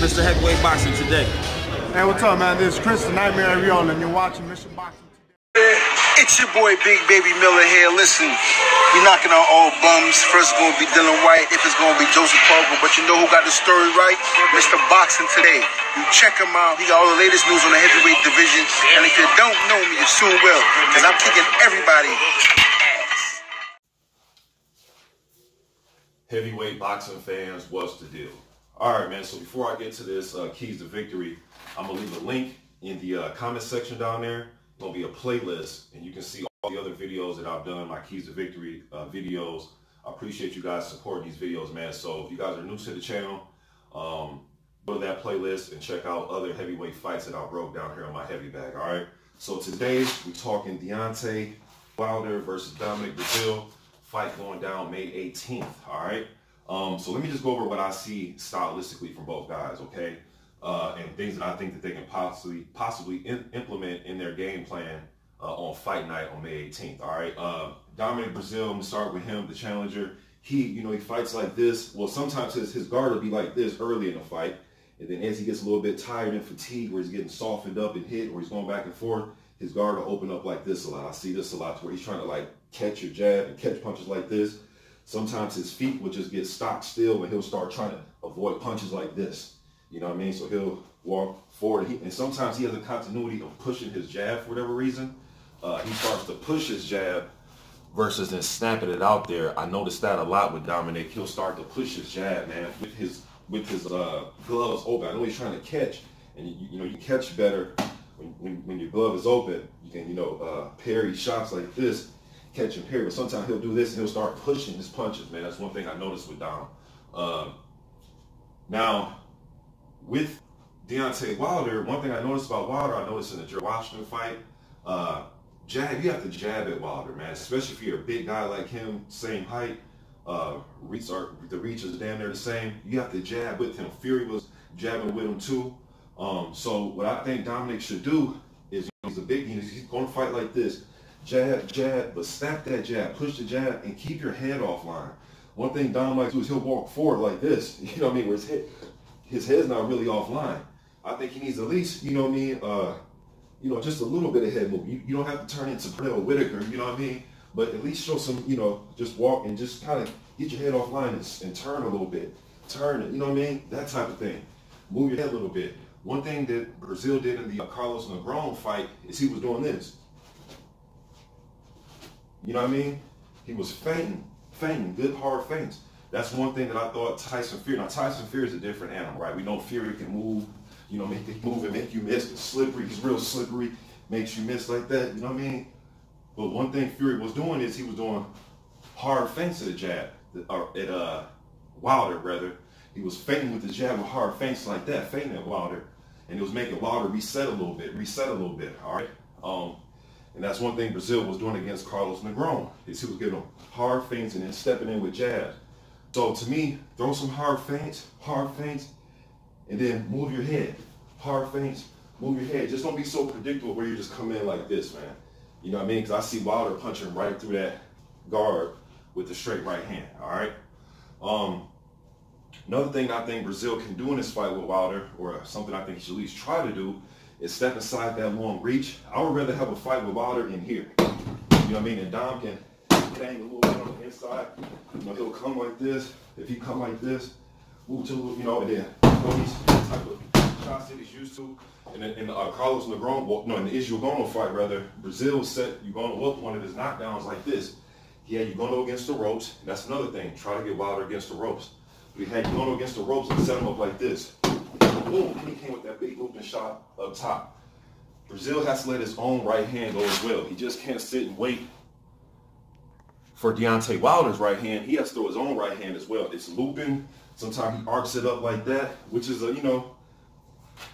Mr. Heavyweight Boxing today. Hey, what's up, man? This is Chris, the Nightmare Ariola, and you're watching Mission Boxing today. It's your boy Big Baby Miller here. Listen, we knocking on all bums. First it's gonna be Dylan White, if it's gonna be Joseph Parker, but you know who got the story right? Mr. Boxing Today. You check him out. He got all the latest news on the heavyweight division. And if you don't know me, you soon will, because I'm kicking everybody ass. Heavyweight boxing fans, what's the deal? All right, man, so before I get to this Keys to Victory, I'm going to leave a link in the comment section down there. It's going to be a playlist, and you can see all the other videos that I've done, my Keys to Victory videos. I appreciate you guys supporting these videos, man. So if you guys are new to the channel, go to that playlist and check out other heavyweight fights that I broke down here on my heavy bag, all right? So today, we're talking Deontay Wilder versus Dominic Breazeale, fight going down May 18th, all right? So let me just go over what I see stylistically from both guys, okay? And things that I think that they can possibly implement in their game plan on fight night on May 18th, all right? Dominic Breazeale, I'm gonna start with him, the challenger. He fights like this. Well, sometimes his guard will be like this early in the fight, and then as he gets a little bit tired and fatigued, where he's getting softened up and hit, or he's going back and forth, his guard will open up like this a lot. I see this a lot, where he's trying to like catch your jab and catch punches like this. Sometimes his feet will just get stock still and he'll start trying to avoid punches like this. You know what I mean? So he'll walk forward. And sometimes he has a continuity of pushing his jab for whatever reason. He starts to push his jab versus then snapping it out there. I noticed that a lot with Dominic. He'll start to push his jab, man, with his gloves open. I know he's trying to catch, and you catch better when your glove is open. You can parry shots like this. Catch and parry, but sometimes he'll do this and he'll start pushing his punches, man. That's one thing I noticed with Dom. Now, with Deontay Wilder, one thing I noticed about Wilder, I noticed in the George Washington fight, jab, you have to jab at Wilder, man, especially if you're a big guy like him, same height, the reach is damn near the same. You have to jab with him. Fury was jabbing with him too. So what I think Dominic should do is, he's going to fight like this. Jab, jab, but snap that jab, push the jab, and keep your head offline. One thing Dom likes to do is he'll walk forward like this, you know what I mean, where his head's not really offline. I think he needs at least, you know what I mean, just a little bit of head movement. You don't have to turn into Pernell Whitaker, you know what I mean, but at least show some, just walk and just kind of get your head offline and turn a little bit. Turn it, you know what I mean, that type of thing. Move your head a little bit. One thing that Breazeale did in the Carlos Negron fight is he was doing this. You know what I mean? He was feinting, good hard feints. That's one thing that I thought Tyson Fury. Now Tyson Fury is a different animal, right? We know Fury can move, make it move and make you miss. It's slippery. He's real slippery, makes you miss like that. You know what I mean? But one thing Fury was doing is he was doing hard feints at the jab, at Wilder rather. He was feinting with the jab with hard feints like that, feinting at Wilder, and it was making Wilder reset a little bit. All right. And that's one thing Breazeale was doing against Carlos Negron, is he was getting hard feints and then stepping in with jabs. So to me, throw some hard feints, and then move your head. Hard feints, move your head. Just don't be so predictable where you just come in like this, man. You know what I mean? Because I see Wilder punching right through that guard with the straight right hand, all right? Another thing I think Breazeale can do in this fight with Wilder, or something I think he should at least try to do, is step inside that long reach. I would rather have a fight with Wilder in here. You know what I mean? And Dom can hang a little bit on the inside. He'll come like this. If he come like this, move to, and then these type of shots that he's used to. And then in Carlos Negron, in the Israel fight rather, Breazeale said you're going to whoop one of his knockdowns like this. Yeah, you're going to go against the ropes. And that's another thing. Try to get Wilder against the ropes. But he had you going against the ropes and set him up like this. Boom, he came with that big looping shot up top. Breazeale has to let his own right hand go as well. He just can't sit and wait for Deontay Wilder's right hand. He has to throw his own right hand as well. It's looping. Sometimes he arcs it up like that, which is,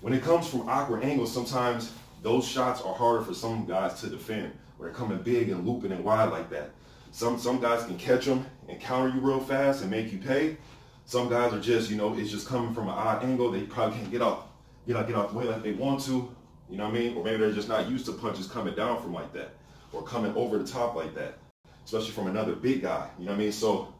when it comes from awkward angles, sometimes those shots are harder for some guys to defend, where they're coming big and looping and wide like that. Some guys can catch them and counter you real fast and make you pay. Some guys are just, it's just coming from an odd angle. They probably can't get out the way like they want to, you know what I mean? Or maybe they're just not used to punches coming down from like that, or coming over the top like that, especially from another big guy, you know what I mean? So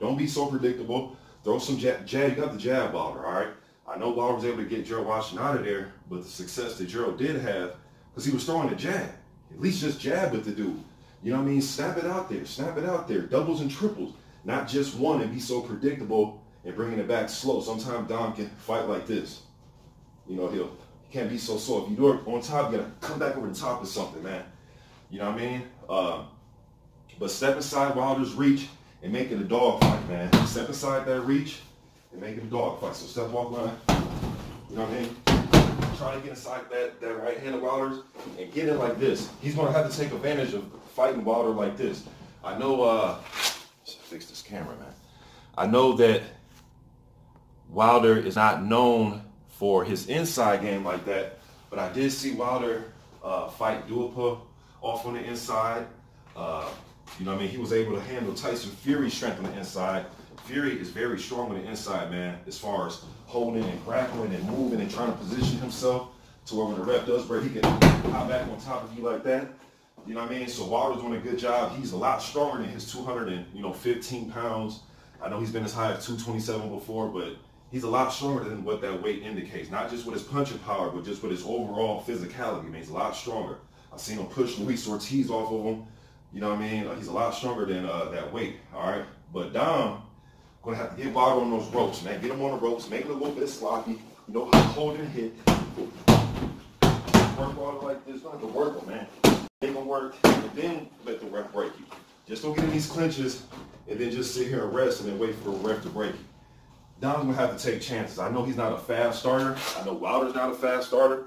don't be so predictable. Throw some jab. You got the jab, Wilder, all right? I know Wilder was able to get Gerald Washington out of there, but the success that Gerald did have, because he was throwing a jab. At least just jab with the dude. You know what I mean? Snap it out there. Snap it out there. Doubles and triples. Not just one and be so predictable and bringing it back slow. Sometimes Dom can fight like this. You know, he can't be so slow. If you do it on top, you got to come back over the top of something, man. You know what I mean? But step inside Wilder's reach and make it a dog fight, man. Step inside that reach and make it a dog fight. So step walk line. You know what I mean? Try to get inside that right hand of Wilder's and get it like this. He's going to have to take advantage of fighting Wilder like this. I know, let's fix this camera, man. I know that Wilder is not known for his inside game like that, but I did see Wilder fight Duhaupas off on the inside. You know what I mean? He was able to handle Tyson Fury's strength on the inside. Fury is very strong on the inside, man, as far as holding and grappling and moving and trying to position himself to where when the ref does break, he can hop back on top of you like that. You know what I mean? So Wilder's doing a good job. He's a lot stronger than his 215 pounds. I know he's been as high as 227 before, but he's a lot stronger than what that weight indicates. Not just with his punching power, but just with his overall physicality. I mean, he's a lot stronger. I've seen him push Luis Ortiz off of him. You know what I mean? He's a lot stronger than that weight, all right? But Dom, going to have to get Wilder on those ropes, man. Get him on the ropes, make it a little bit sloppy. You know how to hold and hit. Work Wilder like this. Don't have to work him, man. Make him work, and then let the ref break you. Just don't get in these clinches and then just sit here and rest and then wait for the ref to break you. Dom's going to have to take chances. I know he's not a fast starter. I know Wilder's not a fast starter.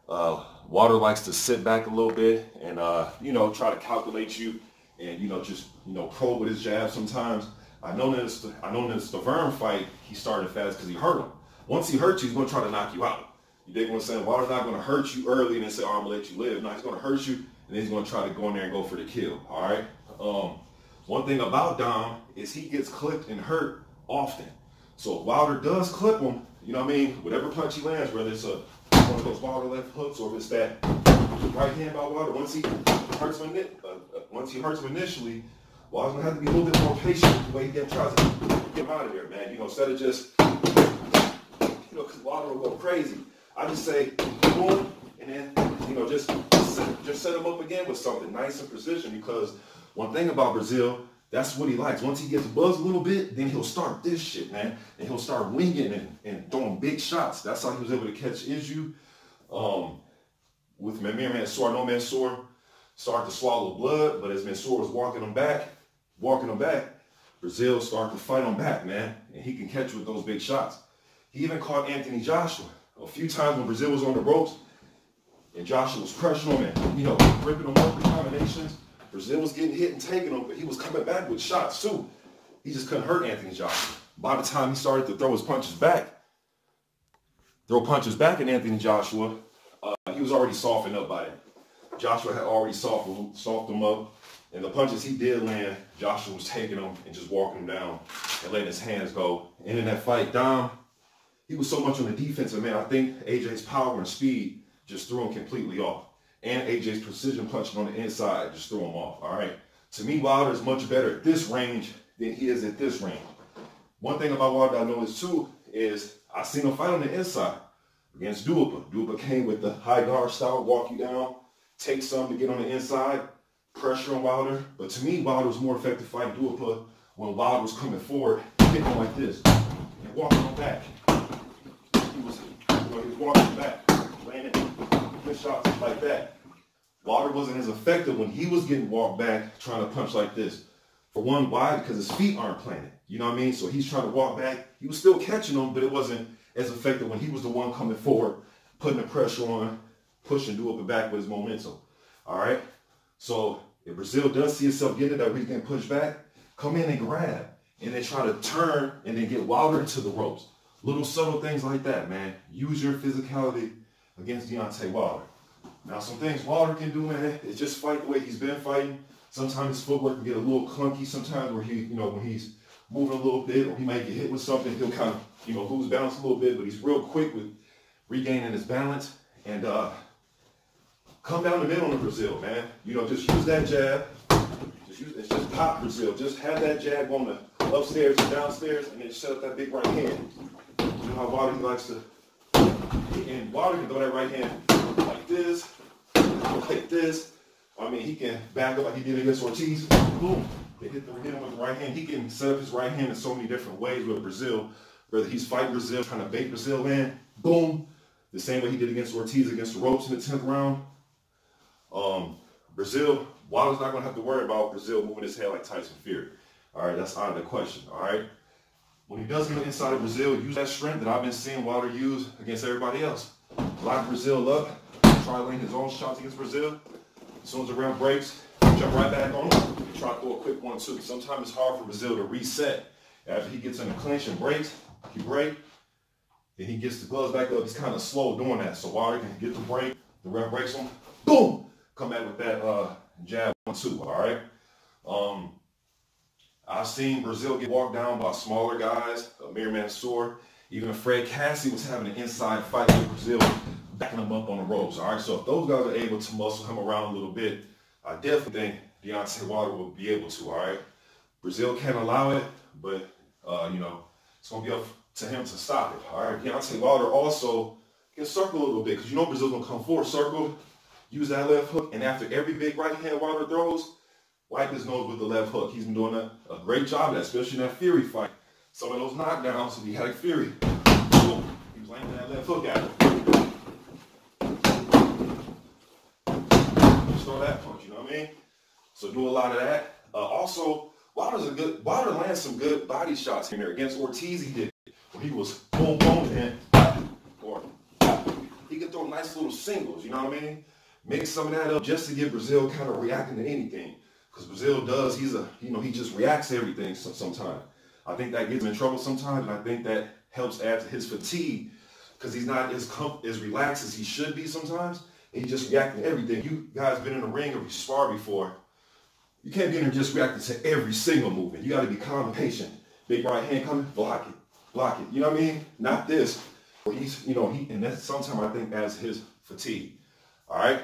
Wilder likes to sit back a little bit and, you know, try to calculate you and, you know, just, you know, probe with his jab sometimes. I know in the Stavern fight, he started fast because he hurt him. Once he hurts you, he's going to try to knock you out. You dig what I'm saying? Wilder's not going to hurt you early and then say, oh, I'm going to let you live. No, he's going to hurt you, and then he's going to try to go in there and go for the kill, all right? One thing about Dom is he gets clipped and hurt often. So if Wilder does clip him, you know what I mean, whatever punch he lands, whether it's one of those Wilder left hooks or if it's that right hand by Wilder, once he hurts him initially, Wilder's going to have to be a little bit more patient the way he tries to get him out of there, man. You know, instead of just, you know, because Wilder will go crazy. I just say, boom, and then, you know, just set him up again with something nice and precision, because one thing about Breazeale, that's what he likes. Once he gets buzzed a little bit, then he'll start this shit, man. And he'll start winging and throwing big shots. That's how he was able to catch Issue. With Mansour, no Mansour started to swallow blood, but as Mansour was walking him back, Breazeale started to fight him back, man. And he can catch with those big shots. He even caught Anthony Joshua a few times when Breazeale was on the ropes and Joshua was crushing him and, you know, ripping him up with combinations. Breazeale was getting hit and taking him, but he was coming back with shots too. He just couldn't hurt Anthony Joshua. By the time he started to throw his punches back, at Anthony Joshua, he was already softened up by that. Joshua had already softened him up, and the punches he did land, Joshua was taking them and just walking him down and letting his hands go. And in that fight, Dom, he was so much on the defensive, man. I think AJ's power and speed just threw him completely off. And AJ's precision punching on the inside just threw him off, all right? To me, Wilder is much better at this range than he is at this range. One thing about Wilder I noticed too is I seen him fight on the inside against Duhaupas. Duhaupas came with the high guard style, walk you down, take some to get on the inside, pressure on Wilder. But to me, Wilder was more effective fighting Duhaupas when Wilder was coming forward, hitting him like this, and walking him back. He was walking back, landing good shots like that. Wilder wasn't as effective when he was getting walked back, trying to punch like this. For one, why? Because his feet aren't planted. You know what I mean? So he's trying to walk back. He was still catching them, but it wasn't as effective when he was the one coming forward, putting the pressure on, pushing Duhaupas back with his momentum. All right? So if Breazeale does see himself getting it that he can push back, come in and grab, and then try to turn and then get Wilder into the ropes. Little subtle things like that, man. Use your physicality against Deontay Wilder. Now, some things Wilder can do, man, is just fight the way he's been fighting. Sometimes his footwork can get a little clunky. Sometimes where he, you know, when he's moving a little bit or he might get hit with something, he'll kind of, you know, lose balance a little bit. But he's real quick with regaining his balance. And come down the middle on the Breazeale, man. You know, just use that jab. It's just pop Breazeale. Just have that jab on the upstairs and downstairs, and then set up that big right hand. You know how Wilder, he likes to, and Wilder can throw that right hand like this, like this. I mean, he can back up like he did against Ortiz. Boom. They hit him with the right hand. He can set up his right hand in so many different ways with Breazeale. Whether he's fighting Breazeale, trying to bait Breazeale in, boom. The same way he did against Ortiz against the ropes in the 10th round. Breazeale, Wilder's not going to have to worry about Breazeale moving his head like Tyson Fury. All right, that's out of the question. All right. When he does get inside of Breazeale, use that strength that I've been seeing Wilder use against everybody else. Lock Breazeale up, try laying his own shots against Breazeale. As soon as the round breaks, jump right back on him and try to throw a quick 1-2. Sometimes it's hard for Breazeale to reset. After he gets in the clinch and breaks, he breaks, then he gets the gloves back up. He's kind of slow doing that. So Wilder can get the break, the ref breaks him, boom, come back with that jab 1-2, all right? I've seen Breazeale get walked down by smaller guys, Amir Mansour. Even Fred Cassie was having an inside fight with Breazeale, backing him up on the ropes, all right? So if those guys are able to muscle him around a little bit, I definitely think Deontay Wilder will be able to, all right? Breazeale can't allow it, but, you know, it's going to be up to him to stop it, all right? Deontay Wilder also can circle a little bit, because you know Breazeale's going to come forward, circle, use that left hook, and after every big right hand Wilder throws, wipe his nose with the left hook. He's been doing a great job of that, especially in that Fury fight. Some of those knockdowns, he had a Fury. Boom. He was laying that left hook at him. Just throw that punch, you know what I mean? So do a lot of that. Also, Wilder lands some good body shots in there. Against Ortiz, he did it. Where he was boom, boom, and or he could throw nice little singles, you know what I mean? Mix some of that up just to get Breazeale kind of reacting to anything. Because Breazeale does, he just reacts to everything sometimes. I think that gets him in trouble sometimes, and I think that helps add to his fatigue because he's not as relaxed as he should be sometimes. And he's just reacting to everything. You guys been in the ring or you spar before. You can't be in there just reacting to every single movement. You got to be calm and patient. Big right hand coming, block it, block it. You know what I mean? Not this. Where he's, and that's sometimes I think adds his fatigue. All right?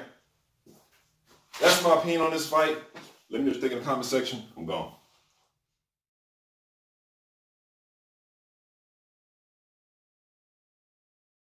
That's my opinion on this fight. Let me know what you think in the comment section. I'm gone.